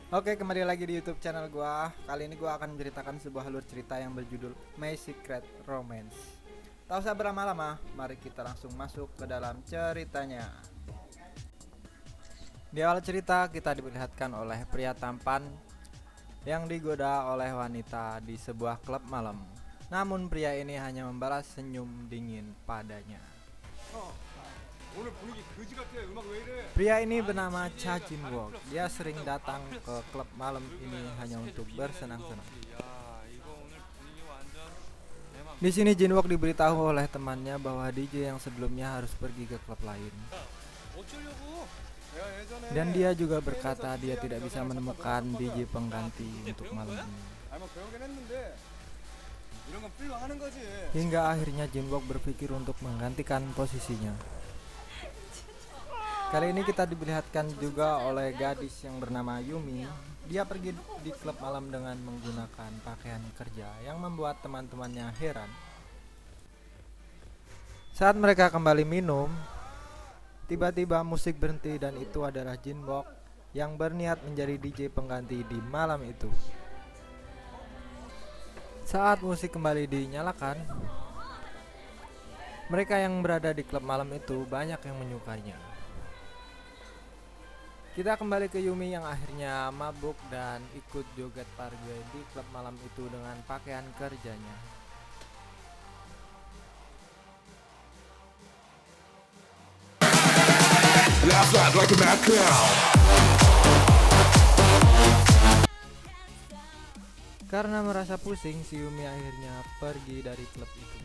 Oke, kembali lagi di YouTube channel gua. Kali ini gua akan menceritakan sebuah alur cerita yang berjudul My Secret Romance. Tak usah berlama-lama, mari kita langsung masuk ke dalam ceritanya. Di awal cerita kita diperlihatkan oleh pria tampan yang digoda oleh wanita di sebuah klub malam. Namun pria ini hanya membalas senyum dingin padanya. Pria ini bernama Cha Jin Wook. Dia sering datang ke klub malam ini hanya untuk bersenang-senang. Di sini Jin Wook diberitahu oleh temannya bahwa DJ yang sebelumnya harus pergi ke klub lain. Dan dia juga berkata dia tidak bisa menemukan DJ pengganti untuk malam ini. Hingga akhirnya Jin Wook berpikir untuk menggantikan posisinya. Kali ini kita diperlihatkan juga oleh gadis yang bernama Yumi. Dia pergi di klub malam dengan menggunakan pakaian kerja yang membuat teman-temannya heran. Saat mereka kembali minum, tiba-tiba musik berhenti dan itu adalah Jin Wook yang berniat menjadi DJ pengganti di malam itu. Saat musik kembali dinyalakan, mereka yang berada di klub malam itu banyak yang menyukainya. Kita kembali ke Yumi yang akhirnya mabuk dan ikut joget parge di klub malam itu dengan pakaian kerjanya. Karena merasa pusing, si Yumi akhirnya pergi dari klub itu.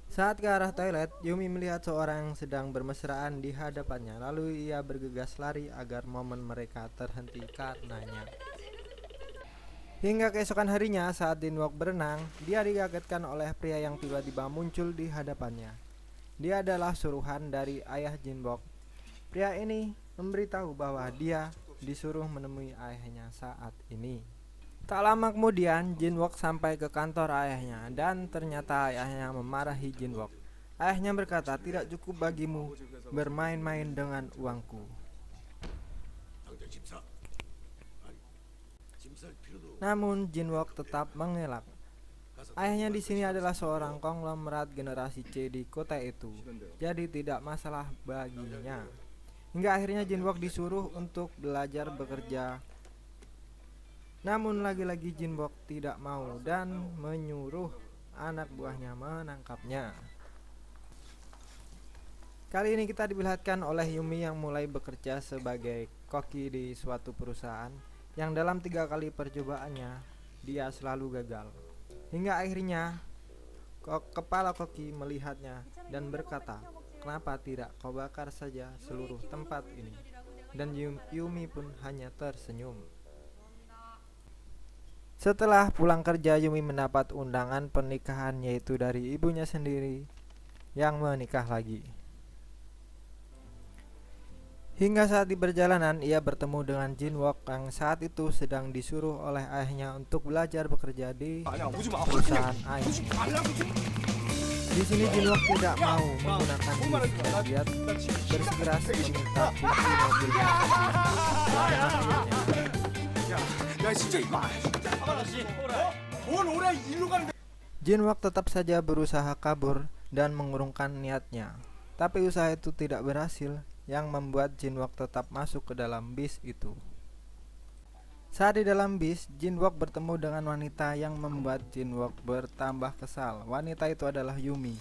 Saat ke arah toilet, Yumi melihat seorang yang sedang bermesraan di hadapannya. Lalu ia bergegas lari agar momen mereka terhenti karenanya. Hingga keesokan harinya saat Jin Wook berenang, dia dikagetkan oleh pria yang tiba-tiba muncul di hadapannya. Dia adalah suruhan dari ayah Jin Wook. Pria ini memberitahu bahwa dia disuruh menemui ayahnya saat ini. Tak lama kemudian Jin Wook sampai ke kantor ayahnya dan ternyata ayahnya memarahi Jin Wook. Ayahnya berkata, tidak cukup bagimu bermain-main dengan uangku. Namun Jin Wook tetap mengelak. Ayahnya di sini adalah seorang konglomerat generasi C di kota itu, jadi tidak masalah baginya. Hingga akhirnya Jin Wook disuruh untuk belajar bekerja. Namun lagi-lagi Jin Wook tidak mau dan menyuruh anak buahnya menangkapnya. Kali ini kita diperlihatkan oleh Yumi yang mulai bekerja sebagai koki di suatu perusahaan yang dalam 3 kali percobaannya dia selalu gagal. Hingga akhirnya kepala koki melihatnya dan berkata, kenapa tidak kau bakar saja seluruh tempat ini? Dan Yumi pun hanya tersenyum. Setelah pulang kerja, Yumi mendapat undangan pernikahan yaitu dari ibunya sendiri yang menikah lagi. Hingga saat di perjalanan ia bertemu dengan Jin Wook yang saat itu sedang disuruh oleh ayahnya untuk belajar bekerja di perusahaan ayahnya. Di sini Jin Wook tidak mau menggunakan bis dan dia bersikeras meminta kunci mobilnya. Jin Wook tetap saja berusaha kabur dan mengurungkan niatnya. Tapi usaha itu tidak berhasil, yang membuat Jin Wook tetap masuk ke dalam bis itu. Saat di dalam bis, Jin Wook bertemu dengan wanita yang membuat Jin Wook bertambah kesal. Wanita itu adalah Yumi.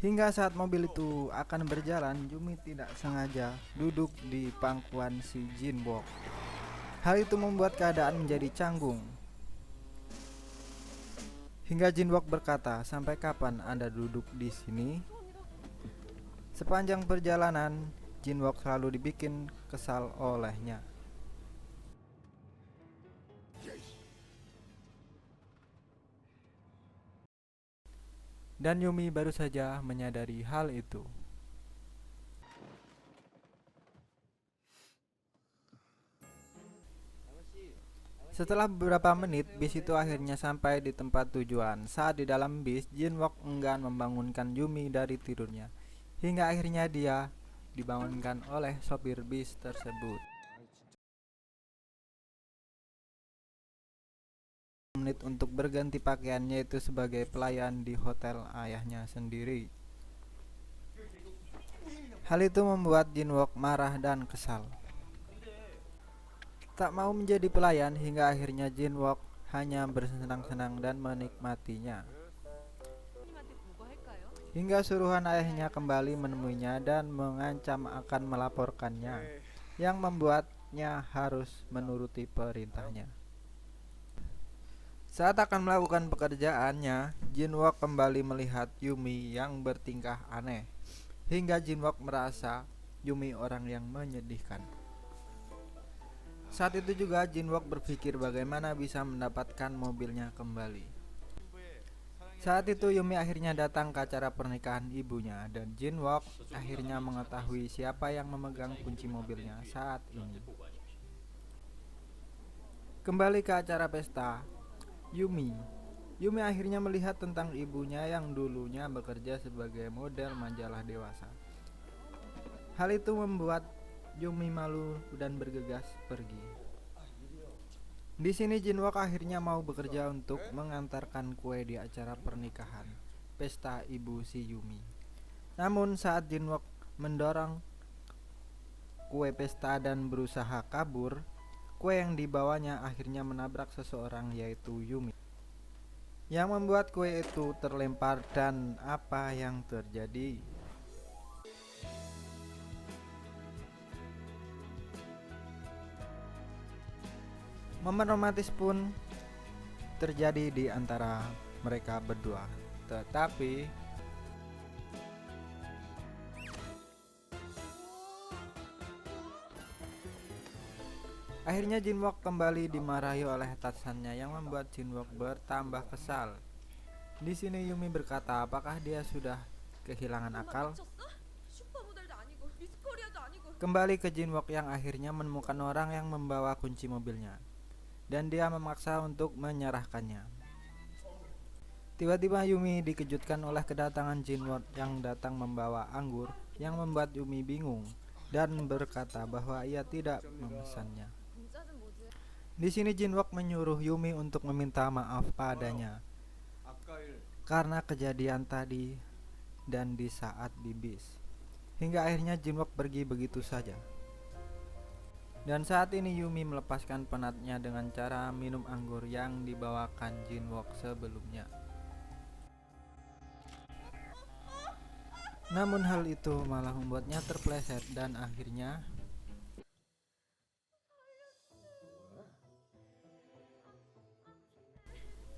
Hingga saat mobil itu akan berjalan, Yumi tidak sengaja duduk di pangkuan si Jin Wook. Hal itu membuat keadaan menjadi canggung. Hingga Jin Wook berkata, sampai kapan Anda duduk di sini? Sepanjang perjalanan, Jin Wook selalu dibikin kesal olehnya. Dan Yumi baru saja menyadari hal itu. Setelah beberapa menit, bis itu akhirnya sampai di tempat tujuan. Saat di dalam bis, Jin Wook enggan membangunkan Yumi dari tidurnya. Hingga akhirnya dia dibangunkan oleh sopir bis tersebut. menit untuk berganti pakaian, yaitu sebagai pelayan di hotel ayahnya sendiri. Hal itu membuat Jinwook marah dan kesal. Tak mau menjadi pelayan hingga akhirnya Jinwook hanya bersenang-senang dan menikmatinya. Hingga suruhan ayahnya kembali menemuinya dan mengancam akan melaporkannya, yang membuatnya harus menuruti perintahnya. Saat akan melakukan pekerjaannya, Jinwook kembali melihat Yumi yang bertingkah aneh, hingga Jinwook merasa Yumi orang yang menyedihkan. Saat itu juga Jinwook berpikir bagaimana bisa mendapatkan mobilnya kembali. Saat itu Yumi akhirnya datang ke acara pernikahan ibunya, dan Jinwook akhirnya mengetahui siapa yang memegang kunci mobilnya saat ini. Kembali ke acara pesta, Yumi akhirnya melihat tentang ibunya yang dulunya bekerja sebagai model majalah dewasa. Hal itu membuat Yumi malu dan bergegas pergi. Di sini Jinwook akhirnya mau bekerja untuk mengantarkan kue di acara pernikahan pesta ibu si Yumi. Namun saat Jinwook mendorong kue pesta dan berusaha kabur, kue yang dibawanya akhirnya menabrak seseorang, yaitu Yumi, yang membuat kue itu terlempar. Dan apa yang terjadi? Momen romantis pun terjadi di antara mereka berdua. Tetapi akhirnya Jinwook kembali dimarahi oleh atasannya, yang membuat Jinwook bertambah kesal. Di sini Yumi berkata, apakah dia sudah kehilangan akal? Kembali ke Jinwook yang akhirnya menemukan orang yang membawa kunci mobilnya, dan dia memaksa untuk menyerahkannya. Tiba-tiba Yumi dikejutkan oleh kedatangan Jinwook yang datang membawa anggur, yang membuat Yumi bingung dan berkata bahwa ia tidak memesannya. Di sini Jinwook menyuruh Yumi untuk meminta maaf padanya karena kejadian tadi dan di saat di bis. Hingga akhirnya Jinwook pergi begitu saja. Dan saat ini Yumi melepaskan penatnya dengan cara minum anggur yang dibawakan Jinwook sebelumnya. Namun hal itu malah membuatnya terpleset dan akhirnya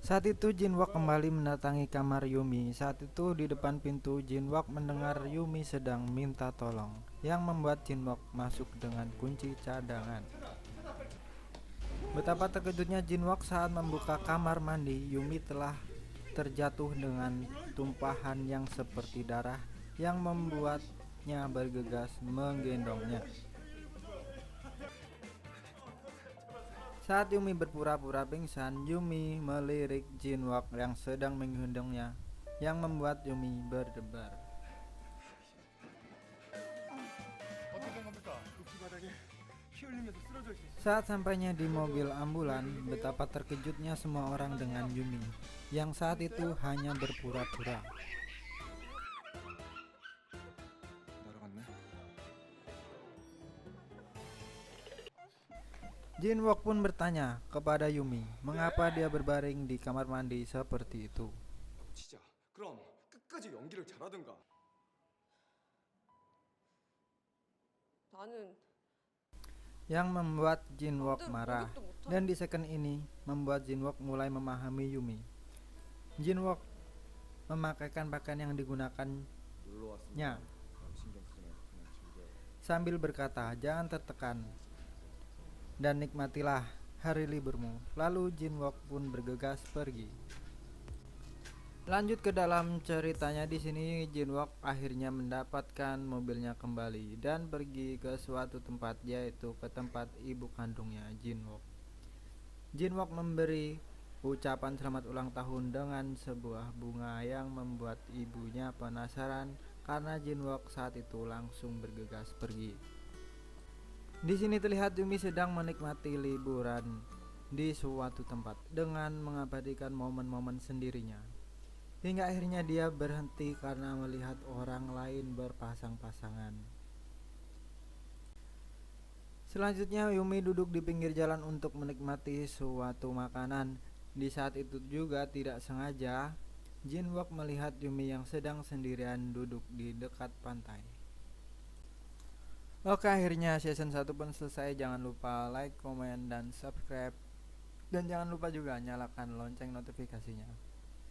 saat itu Jinwook kembali mendatangi kamar Yumi. Saat itu di depan pintu Jinwook mendengar Yumi sedang minta tolong, yang membuat Jinwook masuk dengan kunci cadangan. Betapa terkejutnya Jinwook saat membuka kamar mandi. Yumi telah terjatuh dengan tumpahan yang seperti darah, yang membuatnya bergegas menggendongnya. Saat Yumi berpura-pura pingsan, Yumi melirik Jinwook yang sedang menggendongnya, yang membuat Yumi berdebar. Saat sampainya di mobil ambulan, betapa terkejutnya semua orang dengan Yumi, yang saat itu hanya berpura-pura. Jinwook pun bertanya kepada Yumi, mengapa dia berbaring di kamar mandi seperti itu. Yang membuat Jinwook marah, dan di second ini membuat Jinwook mulai memahami Yumi. Jinwook memakaikan pakaian yang digunakannya sambil berkata, jangan tertekan dan nikmatilah hari liburmu. Lalu Jinwook pun bergegas pergi. Lanjut ke dalam ceritanya, di sini Jinwook akhirnya mendapatkan mobilnya kembali dan pergi ke suatu tempat, yaitu ke tempat ibu kandungnya Jinwook. Jinwook memberi ucapan selamat ulang tahun dengan sebuah bunga, yang membuat ibunya penasaran karena Jinwook saat itu langsung bergegas pergi. Di sini terlihat Yumi sedang menikmati liburan di suatu tempat dengan mengabadikan momen-momen sendirinya. Hingga akhirnya dia berhenti karena melihat orang lain berpasang-pasangan. Selanjutnya Yumi duduk di pinggir jalan untuk menikmati suatu makanan. Di saat itu juga tidak sengaja Jinwook melihat Yumi yang sedang sendirian duduk di dekat pantai. Oke, akhirnya season 1 pun selesai. Jangan lupa like, komen, dan subscribe. Dan jangan lupa juga nyalakan lonceng notifikasinya.